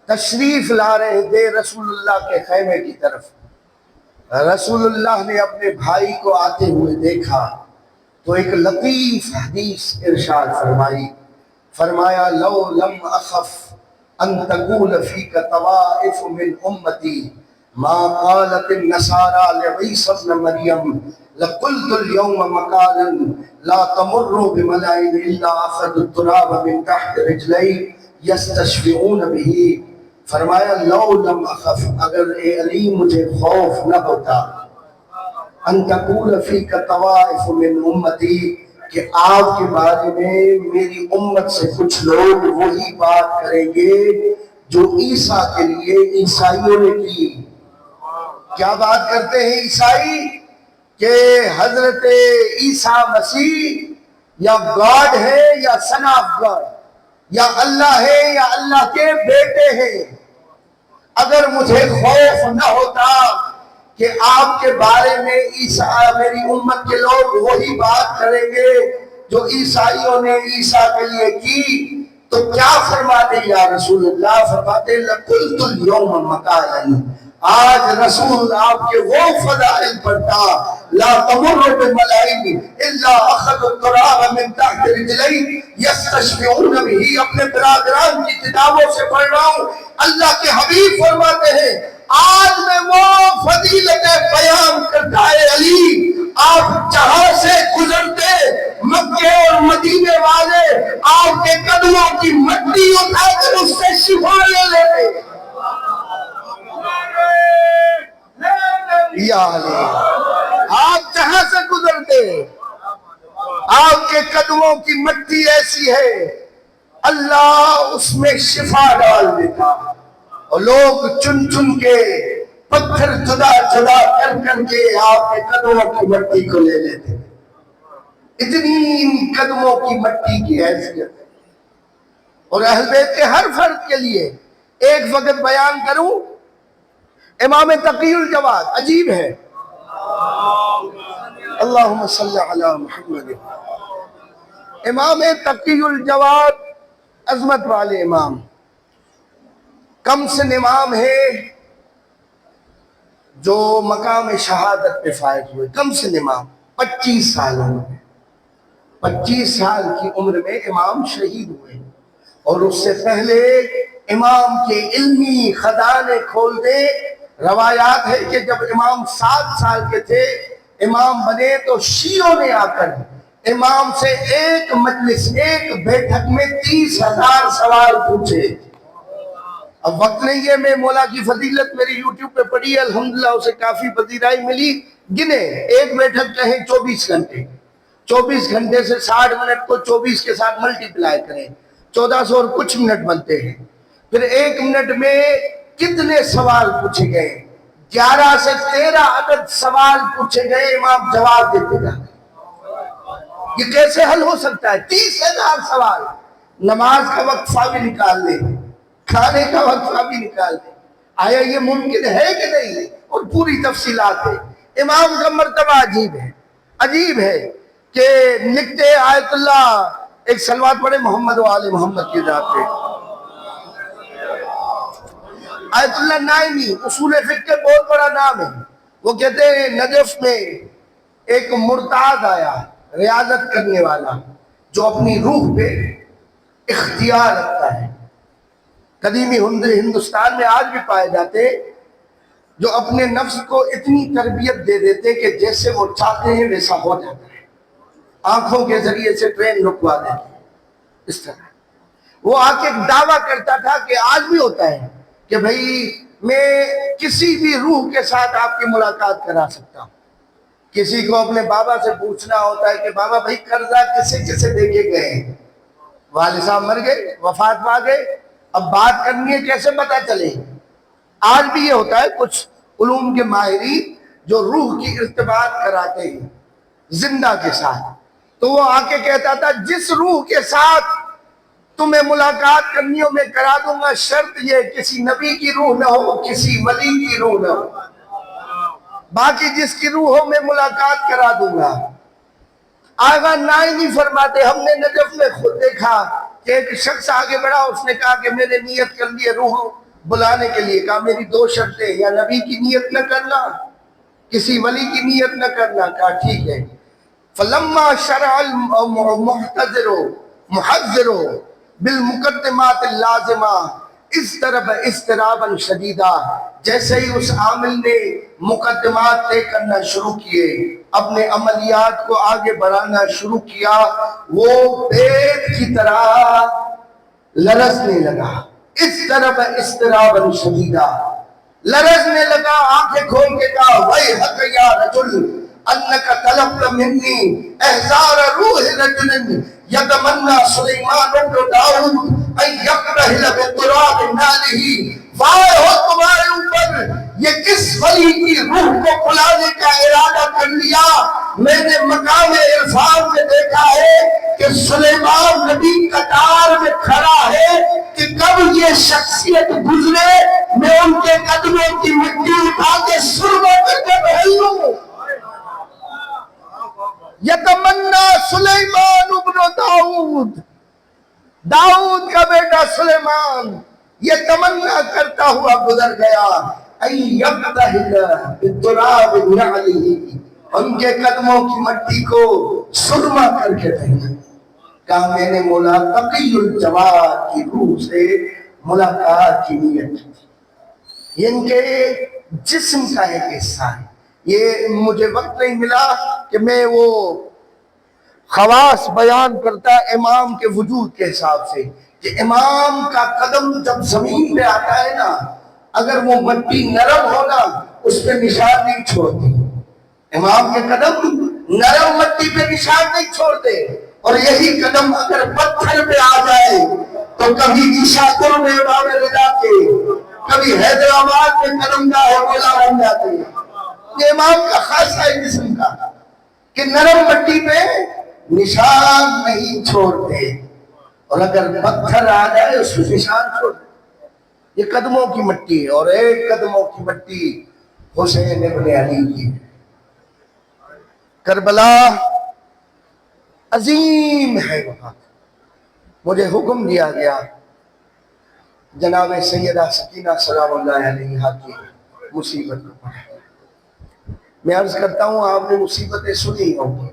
تشریف لا رہے تھے رسول اللہ کے خیمے کی طرف، رسول اللہ نے اپنے بھائی کو آتے ہوئے دیکھا تو ایک لطیف حدیث ارشاد فرمائی، فرمایا لو لم اخف ان تقول فیک طوائف من امتی ما قالت النصارى لعیسی ابن مریم لقلت اليوم مقالا لا تمر بملأ الا اخذوا التراب من تحت رجلی یستشفعون به، فرمایا لو لم اخف، اگر اے علی مجھے خوف نہ ہوتا، ان تقول فیک طوائف من امتی، کہ آپ کے بارے میں میری امت سے کچھ لوگ وہی بات کریں گے جو عیسیٰ کے لیے عیسائیوں نے کی۔ کیا بات کرتے ہیں عیسائی؟ کہ حضرت عیسیٰ مسیح یا گاڈ ہے یا سن آف گاڈ، یا اللہ ہے یا اللہ کے بیٹے ہیں۔ اگر مجھے خوف نہ ہوتا کہ آپ کے بارے میں عیسیٰ، میری امت کے لوگ وہی بات کریں گے جو عیسائیوں نے عیسیٰ کے لیے کی، تو کیا فرماتے یا رسول اللہ؟ فرماتے لَقُلْتُ الْيَوْمَ مَقَالًا، آج رسول آپ کے وہ فضائل پڑھتا، لا تمر بملائن الا اخذ التراب من تحت رجلی یستشفعون به، اپنے برادران کی کتابوں سے پڑھ رہا ہوں، اللہ کے حبیب فرماتے ہیں آج میں وہ فضیلتیں بیان کرتا ہے علی، آپ جہاں سے گزرتے مکے اور مدینے والے آپ کے قدموں کی مٹی اٹھا کر اس سے شفا لے لیتے۔ یا علی، آپ جہاں سے گزرتے آپ کے قدموں کی مٹی ایسی ہے اللہ اس میں شفا ڈال دیتا، اور لوگ چن چن کے پتھر جدا جدا کر کر کے آپ کے قدموں کی مٹی کو لے لیتے۔ اتنی ان قدموں کی مٹی کی حیثیت ہے۔ اور اہل بیت کے ہر فرد کے لیے ایک وقت بیان کروں، امام تقی الجواد عجیب ہے، اللہم صلی علی محمد، امام تقی الجواد عظمت والے امام، کم سن امام ہے جو مقام شہادت پہ فائز ہوئے، کم سن امام، 25 سال عمر، 25 سال کی عمر میں امام شہید ہوئے، اور اس سے پہلے امام کے علمی خزانے کھول دے۔ روایات ہے کہ جب امام 7 سال کے تھے امام بنے تو شیعوں نے آ کر امام سے ایک مجلس، ایک بیٹھک میں 30,000 سوال پوچھے۔ اب وقت نہیں ہے، میں مولا کی فضیلت میری یوٹیوب پہ پڑھی ہے، الحمدللہ اسے کافی پذیرائی ملی۔ گنے ایک بیٹھک کہیں 24 گھنٹے، 24 گھنٹے سے 60 منٹ کو 24 کے ساتھ ملٹی پلائی کریں، 1400 اور کچھ منٹ بنتے ہیں۔ پھر ایک منٹ میں کتنے سوال پوچھے گئے؟ 11 سے 13 عدد سوال پوچھے گئے، امام جواب دیتے جا رہے۔ یہ کیسے حل ہو سکتا ہے؟ 30,000 سوال۔ نماز کا وقفہ بھی نکال لیں، کھانے کا وقفہ بھی نکال لیں، آیا یہ ممکن ہے کہ نہیں؟ اور پوری تفصیلات ہے۔ امام کا مرتبہ عجیب ہے کہ لکھتے آیت اللہ، ایک صلوات پڑھے محمد و آل محمد کی ذات پہ۔ آیت اللہ نائمی اصول فقہ کے بہت بڑا نام ہے۔ وہ کہتے ہیں نجف میں ایک مرتاد آیا، ریاضت کرنے والا، جو اپنی روح پہ اختیار رکھتا ہے۔ قدیمی ہندوستان میں آج بھی پائے جاتے، جو اپنے نفس کو اتنی تربیت دے دیتے کہ جیسے وہ چاہتے ہیں ویسا ہو جاتا ہے، آنکھوں کے ذریعے سے ٹرین رکوا دیتے ہیں۔ اس طرح وہ آ کے دعویٰ کرتا تھا کہ آج بھی ہوتا ہے کہ بھئی میں کسی بھی روح کے ساتھ آپ کی ملاقات کرا سکتا ہوں۔ کسی کو اپنے بابا سے پوچھنا ہوتا ہے کہ بابا بھئی قرضہ کسے کسے دے کے گئے ہیں؟ والد صاحب مر گئے، وفات پا گئے، اب بات کرنی ہے کیسے پتہ چلے؟ آج بھی یہ ہوتا ہے، کچھ علوم کے ماہرین جو روح کی ارتباط کراتے ہیں زندہ کے ساتھ، تو وہ آ کے کہتا تھا جس روح کے ساتھ تمہیں ملاقات کرنی ہو میں کرا دوں گا، شرط یہ کسی نبی کی روح نہ ہو، کسی ولی کی روح نہ ہو، باقی جس کی روح ہو میں ملاقات کرا دوں گا۔ آغا نائنی فرماتے ہم نے نجف میں خود دیکھا کہ ایک شخص آگے بڑھا، اس نے کہا کہ میں نے نیت کر لی ہے روح بلانے کے لیے، کہا میری 2 شرطیں، یا نبی کی نیت نہ کرنا، کسی ولی کی نیت نہ کرنا، کہا ٹھیک ہے۔ فلما شرع المحتضر محذر بالمقدمات اللازمہ اضطرب اضطرابا شدیدا، جیسے ہی اس عامل نے مقدمات طے کرنا شروع کیے، اپنے عملیات کو آگے بڑھانا شروع کیا، وہ پیٹ کی طرح لرزنے لگا۔ اضطرب اضطرابا شدیدا، لرزنے لگا، آنکھیں کھول کے کہا ویحک یا رجل انکا طلبت منی احزار روح رجل یتمنى سلیمان ابن داؤد ان یقرہل بطراب نالہی، وائے ہو تمہارے اوپر، یہ کس ولی کی روح کو بلانے کا ارادہ کر لیا؟ میں نے مقام عرفان میں دیکھا ہے کہ سلیمان نبی قطار میں کھڑا ہے کہ کب یہ شخصیت گزرے میں ان کے قدموں کی مٹی اٹھا کے سرما کر کے بہل لوں۔ یتمنى سلیمان ابن داؤد، داؤد کا بیٹا سلیمان یہ تمنا کرتا ہوا گزر گیا، ان یقتہل بالتراب نعلہ، ان کے قدموں کی مٹی کو سرما کر کے پہنا۔ کہا میں نے مولا تقی الجواد کی روح سے ملاقات کی نیت کی۔ یہ ان کے جسم کا ایک حصہ ہے۔ یہ مجھے وقت نہیں ملا کہ میں وہ خواص بیان کرتا امام کے وجود کے حساب سے، کہ امام کا قدم جب زمین پہ آتا ہے نا، اگر وہ مٹی نرم ہونا اس پہ نشان نہیں چھوڑتی، امام کے قدم نرم مٹی پہ نشان نہیں چھوڑتے، اور یہی قدم اگر پتھر پہ آ جائے تو کبھی عیشاپور میں امام رضا کے، کبھی حیدرآباد میں قدمگاہ مولا بن جاتے ہیں۔ یہ امام کا خاصہ ہے جسم کا کہ نرم مٹی پہ نشان نہیں چھوڑتے، اور اگر پتھر آ جائے اس پہ نشان چھوڑتے۔ یہ قدموں کی مٹی ہے، اور ایک قدموں کی مٹی حسین ابن علی کی۔ کربلا عظیم ہے وہاں۔ مجھے حکم دیا گیا جناب سیدہ سکینہ سلام اللہ علیہا کی مصیبت کو پڑھا۔ میں عرض کرتا ہوں آپ نے مصیبتیں سنی ہوں گی،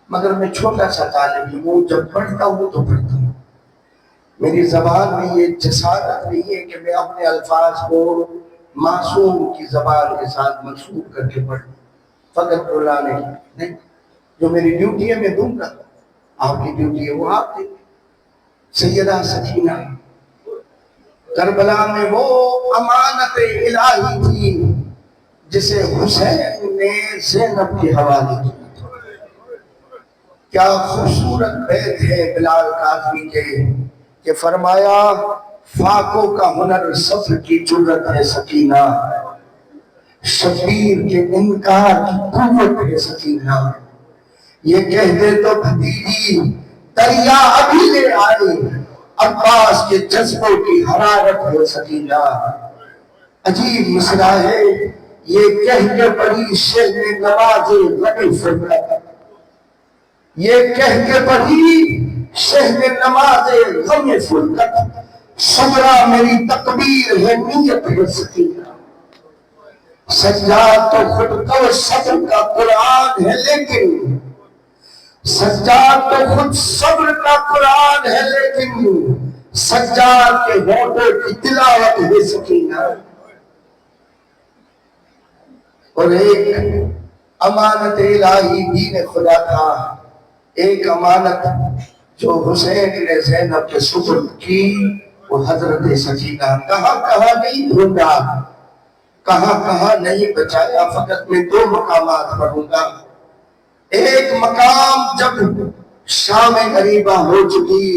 مگر میں چھوٹا سا طالب ہوں، جب پڑھتا ہوں تو پڑھتا ہوں، میری زبان میں یہ جسارت نہیں ہے کہ میں اپنے الفاظ کو معصوم کی زبان کے ساتھ منسوب کر کے پڑھوں، فقط قرآن نہیں۔ جو میری ڈیوٹی ہے میں دوں گا، آپ کی ڈیوٹی ہے وہ آپ دیں۔ سیدہ سکینہ کربلا میں وہ امانت الہی تھی جسے حسین نے زینب کے حوالے کیا۔ کیا خوبصورت بیت ہے بلال قاضی کے کہ فرمایا فاقوں کا ہنر صبر کی جرت ہے سکینہ، شبیر کے انکار کی قوت ہے سکینہ، یہ کہہ دے تو بھتیجی دریا ابھی لے آئے، عباس کے جذبوں کی حرارت ہے سکینہ۔ عجیب مصرع ہے یہ کہہ کے پڑھی شہر نواز غم فرقت، یہ کہہ کے پڑھی شہر نواز غم فرقت، صبرا میری تقدیر ہے نیت ہے سکینہ۔ سجاد تو خود کو صبر کا قرآن ہے لیکن، سجاد تو خود صبر کا قرآن ہے لیکن، سجاد کے ہونٹوں کی تلاوت ہے سکینہ۔ اور ایک امانت الہی دین خدا تھا، ایک امانت جو حسین نے زینب کے سپرد کی، وہ حضرت سکینہ۔ کہاں کہاں نہیں ڈھونڈا، کہاں کہاں نہیں بچایا، فقط میں 2 مقامات پڑھوں گا۔ ایک مقام جب شام غریبہ ہو چکی،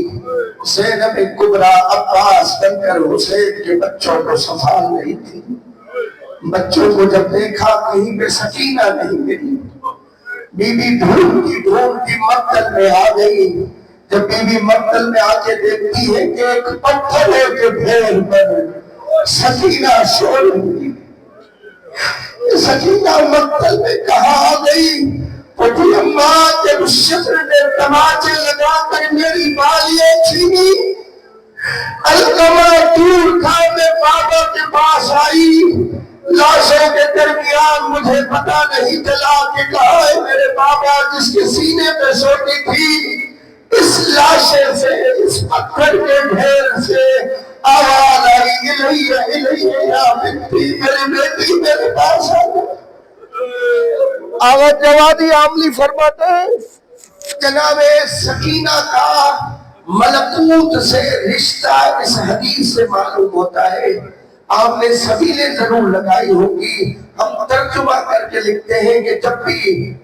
زینب کبریٰ عباس بن کر حسین کے بچوں کو سنبھال رہی تھی، بچوں کو جب دیکھا کہیں پہ سکینہ نہیں ملی، بی بی ڈھونڈتی مقتل میں آ گئی۔ جب بی بی مقتل میں آ کے دیکھتی ہے کہ ایک پتھروں کے ڈھیر پر سکینہ سو رہی، سکینہ مقتل میں کہاں آ گئی؟ پوچھی اماں جب شکر نے تماچے لگا کر میری بالیاں چھینی، القمہ دور تھا میں بابا کے پاس آئی، لاشوں کے درمیان مجھے پتا نہیں چلا کہ کہاں ہے میرے بابا جس کے سینے پہ سوتی تھی۔ اس لاشے سے، اس پتھر کے ڈھیر سے آواز آئی، الیہ الیہ یا بنتی، میری بیٹی میرے پاس آئی۔ آغا جوادی عاملی فرماتے ہیں جناب سکینہ کا ملکوت سے رشتہ اس حدیث سے معلوم ہوتا ہے۔ آپ نے سبیلیں ضرور لگائی ہوگی، ہم ترجمہ کر کے لکھتے ہیں کہ جب بھی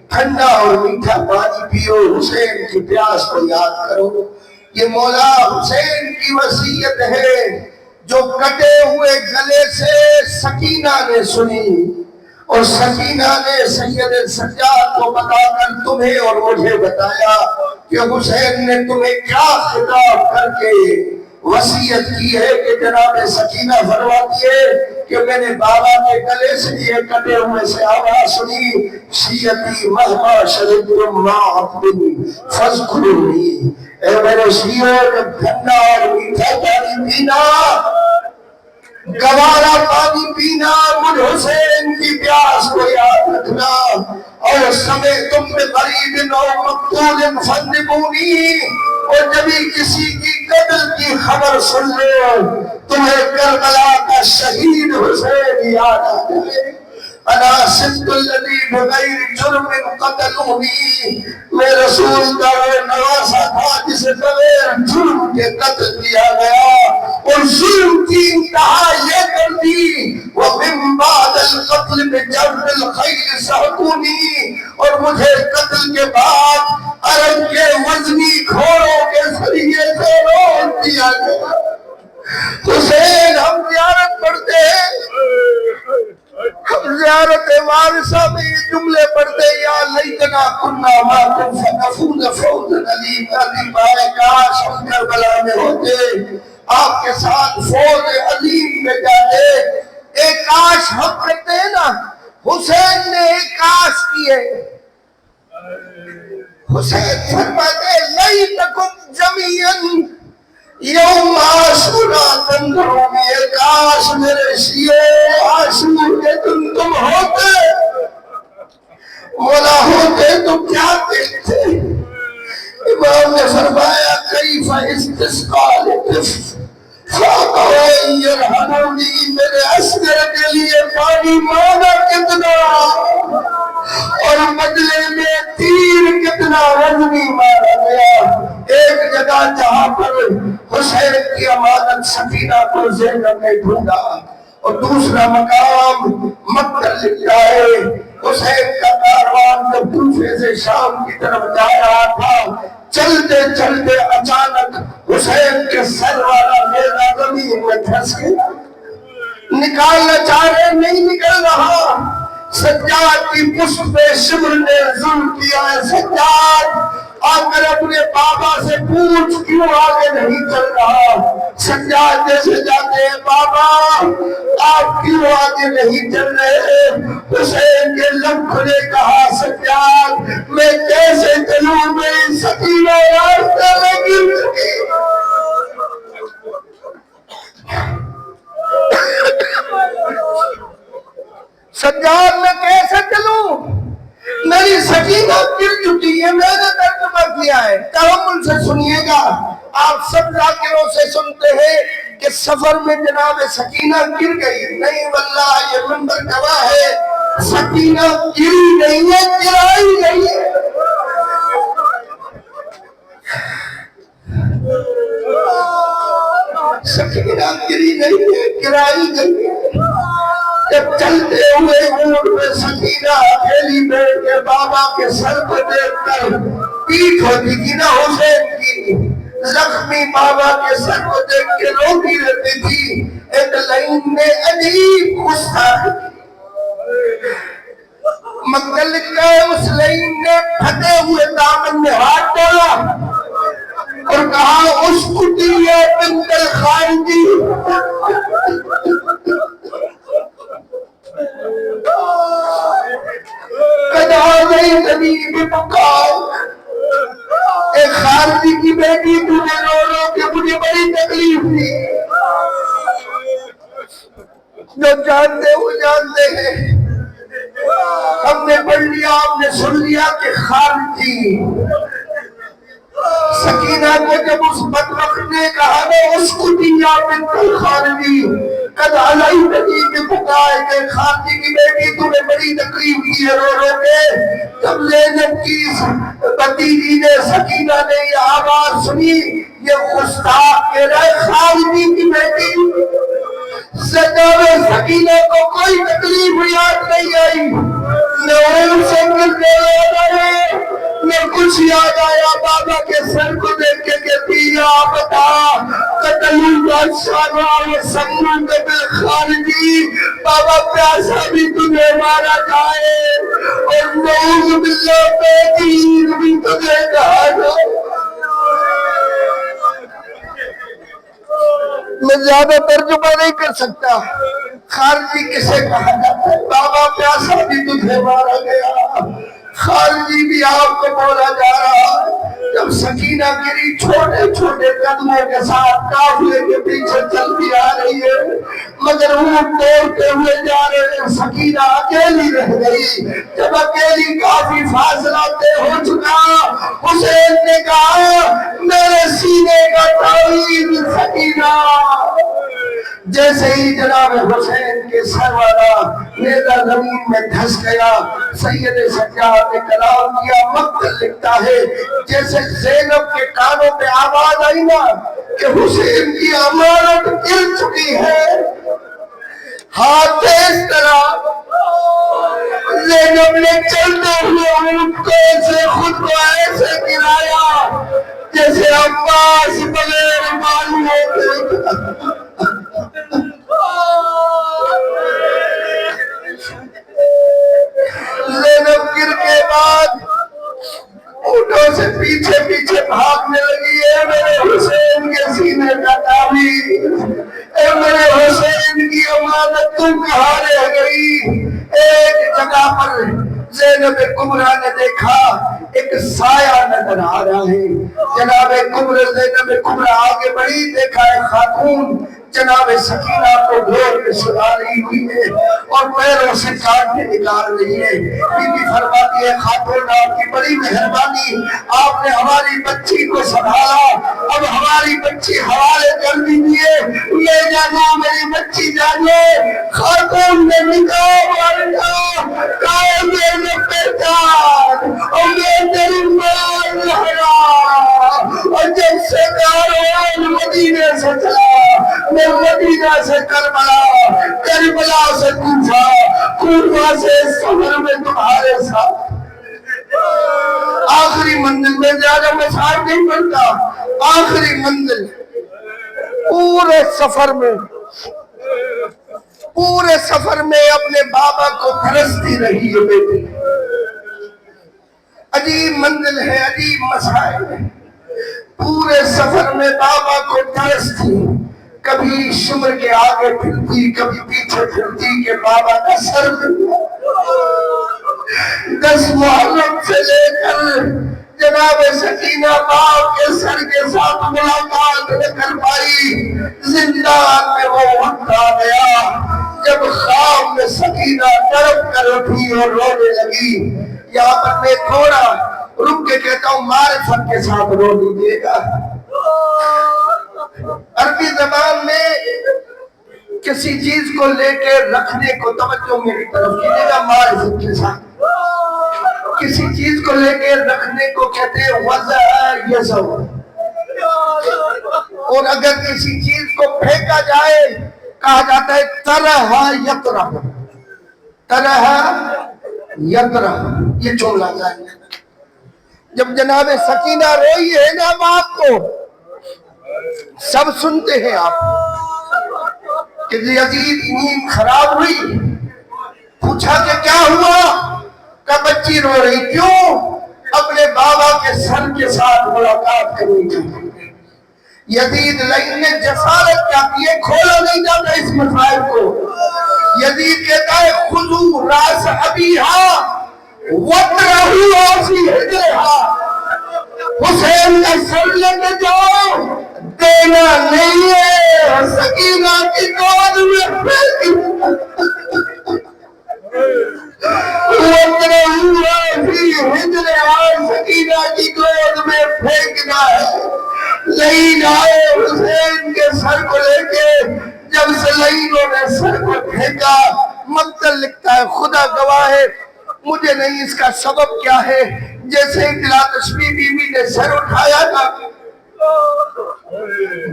ٹھنڈا اور میٹھا پانی پیو حسین کی پیاس کو یاد کرو۔ یہ مولا حسین کی وصیت ہے جو کٹے ہوئے گلے سے سکینہ نے سنی، اور سکینہ نے سید سجاد کو بتا کر تمہیں اور مجھے بتایا کہ حسین نے تمہیں کیا خطاب کر کے وصیت کی ہے کہ جناب سکینہ فرماتی ہے کہ میں نے بابا کے گلے سے یہ کٹے ہوئے سے آواز سنی، شیعتی مہما شربتم ما عبدن فاذکرونی، اے میرے شیعہ جب ٹھنڈا اور میٹھا پانی پینا، گوارا پانی پینا، مجھ حسین کی پیاس کو یاد رکھنا، اور سمے تم میں غریب او مقتول فاندبونی، اور جبھی کسی کی قتل کی خبر سن لو تمہیں کربلا کا شہید حسین یاد آ جائے۔ انا صدق الذی بغیر جرم قتلونی، میں رسول کا وہ نواسا تھا جسے بغیر جرم کے قتل کیا گیا، اور ظلم کی انتہا یہ کر دی وَمِن بَعْدَ الْقَتْلِ بِجَرِّ الْخَيْلِ سَحْقُونِی، اور مجھے قتل کے بعد عرب کے وزنی گھوڑوں کے ذریعے سے روک دیا گیا۔ حسین ہم زیارت پڑھتے ہیں، ہم زیارت وارثہ میں یہ جملے پڑھتے ہیں، یا لیتنا کنا معکم فنفوز فوزا عظیما، کاش ہم کربلا میں ہوتے، آپ کے ساتھ فوز عظیم میں جاتے۔ ایک کاش ہم کرتے ہیں نا، حسین نے ایک کاش کیے۔ حسین فرماتے لیتکم جمیعاً یوم عاشورا تنظرون، کاش میرے شیعے عاشور کے دن تم ہوتے، مولا ہوتے تو کیا دیکھتے۔ امام نے فرمایا کیف استسقا لطفل فاقوی یرحمونی، میرے عسکر کے لیے پانی مانگا کتنا، اور بدلے میں تیر کتنا وزنی مارا گیا۔ ایک جگہ جہاں پر حسین کی امانت سکینہ کو زینب نے ڈھونڈا، اور دوسرا مقام مقتل لکھتا ہے حسین کا کاروان جب کوفے سے شام کی طرف جا رہا تھا، چلتے چلتے اچانک حسین کے سر والا نیزہ زمین میں دھس گیا، نکالنا چاہ رہے نہیں نکل رہا، سجاد کی پشت پہ شمر نے ظلم کیا ہے. سجاد آ کر اپنے بابا سے پوچھ کیوں آگے نہیں چل رہا. سجاد جیسے جاتے ہیں بابا آپ کیوں آگے نہیں چل رہے. حسین کے لب کھلے کہا سجاد میں کیسے چلوں میری سکینہ راستہ میں گر چکی. سجاد میں کیسے چلوں میری سکینہ گر چکی ہے. میں نے ترجمہ کیا ہے تحمل سے سنیے گا. آپ سب ذاکروں سے سنتے ہیں کہ سفر میں جناب سکینہ گر گئی. نہیں واللہ یہ منبر گواہ ہے سکینہ گری نہیں ہے گرائی گئی ہے. سکینہ گری نہیں ہے گرائی گئی ہے. جب چلتے ہوئے اونٹ میں سکینہ اکیلی بیٹھ کے بابا کے سر کو دیکھ کر پیٹھ ہوتی تھی نا حسین کی, زخمی بابا کے سر کو دیکھ کے روتی رہتی تھی. ایک لائن میں عجیب گستاخی مگر لکھا ہے اس لائن نے پھٹے ہوئے دامن میں ہاتھ ڈالا اور کہا اس کٹی ہے بنت الخارجی. ایک خارجی کی بیٹی تجھے رو رو کے مجھے بڑی تکلیف دی. جو جانتے وہ جانتے ہیں. ہم نے پڑھ لیا آپ نے سن لیا کہ خارجی سکینہ کو جب اس بدبخت نے کہا نا اس کو دیا بنت الخارجی قد علی نبی کے پکائے کہ خارجی کی بیٹی تمہیں بڑی تکلیف دی ہے رو رو کے. جب زینب کی بھتیجی نے سکینہ نے یہ آواز سنی یہ گستاخ کہہ رہا ہے خارجی کی بیٹی. سکینہ کو کوئی تکلیف یاد نہیں آئی نہ ان سے ملنے یاد آئے نہ کچھ یاد آیا. بابا کے سر کو دیکھ کے کہتی یا بتا قتل بادشاہ سمو قبل خارجی. بابا پیاسا بھی تجھے مارا جائے اور نعوذ باللہ بیٹی بھی تجھے کہا جائے. میں زیادہ ترجمہ نہیں کر سکتا. خارجی کسے کہا جاتا ہے. بابا پیاسا بھی تجھے مارا گیا خارجی بھی آپ کو بولا جا رہا. جب سکینہ گری چھوٹے چھوٹے قدموں کے ساتھ قافلے کے پیچھے چلتی آ رہی ہے مگر اونٹ دوڑتے ہوئے جا رہے ہیں. سکینہ اکیلی رہ گئی. جب اکیلی کافی فاصلہ طے ہو چکا حسین نے کہا میرے سینے کا تعویذ سکینہ. جیسے ہی جناب حسین کے سر والا نیزہ زمین میں دھس گیا سید سجاد نے کلام کیا. مقتل لکھتا ہے جیسے زینب کے کانوں پہ آواز آئی نا کہ حسین کی امانت گر چکی ہے ہاتھ اس طرح زینب نے چلتے ہوئے اونٹ کو ایسے خود کو ایسے گرایا جیسے عباس بغیر معلوم ہوتے. زینب گر کے بعد اونٹوں سے پیچھے پیچھے بھاگنے لگی ہے میرے حسین کے سینے کا تعویذ. اے میرے حسین کی امانت تم کہاں رہ گئی. ایک جگہ پر زینب کبریٰ نے دیکھا ایک سایہ نظر آ رہا ہے. جناب کبریٰ زینب کبریٰ آگے بڑھی دیکھا ہے خاتون جناب سکینہ کو گھیر کے سلا رہی ہوئی ہے اور پیروں سے کاٹ کے نکال رہی ہے. بی بی فرماتی ہے خاتون آپ کی بڑی مہربانی آپ نے ہماری بچی کو سنبھالا اب ہماری بچی حوالے کر دیجیے لے جانا میری بچی جانے. خاتون نے نکاح مارا قائم نے پہچان اور میں تیری مال لہرا. اور جب سے کاروان مدینے سے چلا میں مدینہ سے کربلا کربلا سے کوفہ کوفہ سے سفر میں تمہارے ساتھ. آخری منزل میں زیادہ مسائل نہیں بنتا. آخری منزل پورے سفر میں اپنے بابا کو ترستی رہی ہے بیٹی. عجیب منزل ہے، عجیب مسائل ہے. پورے سفر میں بابا کو ترستی، کبھی شمر کے آگے پھرتی کبھی پیچھے پھرتی کہ بابا کا سر ملا. 10 محرم سے لے کر جناب سکینہ باپ کے سر کے ساتھ ملاقات نہ کر پائی. زندان میں وہ وقت آ گیا جب خواب میں سکینہ تڑپ کر اٹھی اور رونے لگی. یہاں پر میں تھوڑا رک کے کہتا ہوں معرفت کے ساتھ رو لیجیے گا. عربی زبان میں کسی چیز کو لے کے رکھنے کو، توجہ میری طرف کیجیے گا، معرفت کے ساتھ کسی چیز کو لے کے رکھنے کو کہتے ہیں وضع یضع. اور اگر کسی چیز کو پھینکا جائے کہا جاتا ہے طرح یطرح. طرح یطرح، یہ جملہ جائے. جب جناب سکینہ روئی ہے نا باپ کو، سب سنتے ہیں آپ کہ یزید نیند خراب ہوئی. پوچھا کہ کیا ہوا؟ کہ بچی رو رہی. کیوں؟ اپنے بابا کے سر کے ساتھ ملاقات کرنی چاہیے. یزید لائن نے جسارت کیا کی ہے، کھولا نہیں جاتا اس مسائل کو. یزید کہتا ہے خذو راس ابیہا وَاطْرَحُوهُ فِی حِجْرِہَا. حسین کا سر لے کے جاؤ، دینا نہیں ہے، سکینہ کی گود میں پھینک. وَاطْرَحُوهُ فِی حِجْرِہَا، سکینہ کی گود میں پھینکنا ہے. لعین آئے حسین کے سر کو لے کے. جب سے لعینوں نے سر کو پھینکا، مقتل لکھتا ہے خدا گواہ ہے مجھے نہیں اس کا سبب کیا ہے، جیسے دلا تشبیح بیوی نے سر اٹھایا تھا،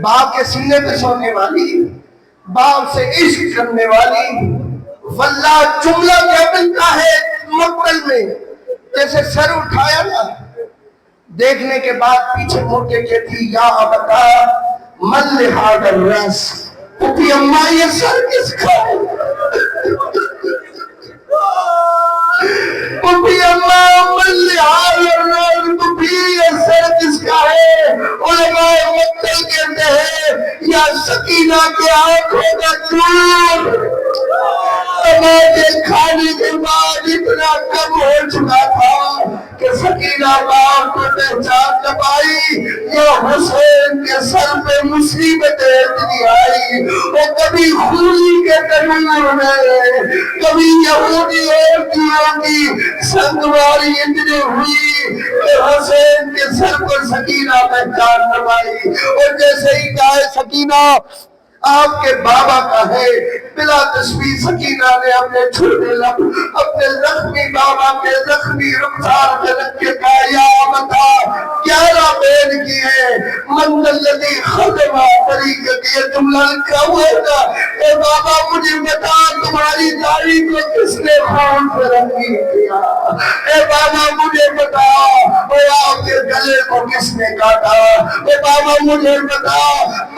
باپ کے سینے پہ سونے والی، باپ سے عشق کرنے والی، واللہ جملہ کیا ملتا ہے مقتل میں، جیسے سر اٹھایا تھا. دیکھنے کے بعد پیچھے مڑ کے کہتی یا ابتا من لہذا الراس. پوپی اماں یہ سر کس کا ہے؟ پوپی اماں من لہذا الراس، پوپی یہ سر کس کا ہے؟ علماء مقتل کہتے ہیں یا سکینہ کے آنکھوں کا نور تماچے کھانے کے بعد اتنا کم ہو چکا تھا کہ سکینہ باپ کو پہچان نہ پائی. یا حسین کے سر پہ مصیبتیں اتنی آئی، وہ کبھی خوری کے تنور میں، کبھی یہودی عورتوں کی سنگواری اتنی ہوئی کہ حسین کے سر پر سکینہ پہچان نہ پائی. اور جیسے ہی کہا سکینہ آپ کے بابا کا ہے، بلا تشبیہ سکینہ نے اپنے چھوٹے لب اپنے زخمی بابا کے زخمی رخسار پہ رکھ کے کہا یا بتا 11 بین کی ہے منزل لدی خدمہ طریقت. یہ جملہ لکھا ہوا تھا اے بابا مجھے بتا تمہاری داڑھی کو کس نے خون سے رنگی کیا؟ اے بابا مجھے بتا اور آپ کے گلے کو کس نے کاٹا؟ اے بابا مجھے بتا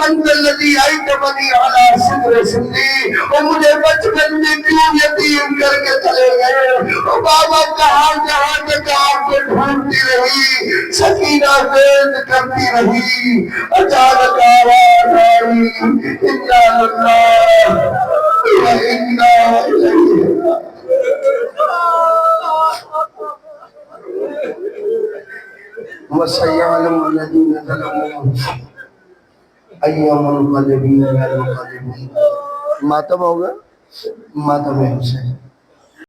منزل لدی آئی تمہاری علی صدر سندی، اور مجھے بچپن میں کیوں یتیم کر کے چلے گئے؟ اور بابا کہاں جہاں تک آپ کو ڈھونڈتی رہی، سکینہ وید کرتی رہی. اچانک آواز آئی انا للہ و انا الیہ وسيعلم الذين ظلموا أي منقلب ينقلبون. ماتم ہوگا، ماتم حسین.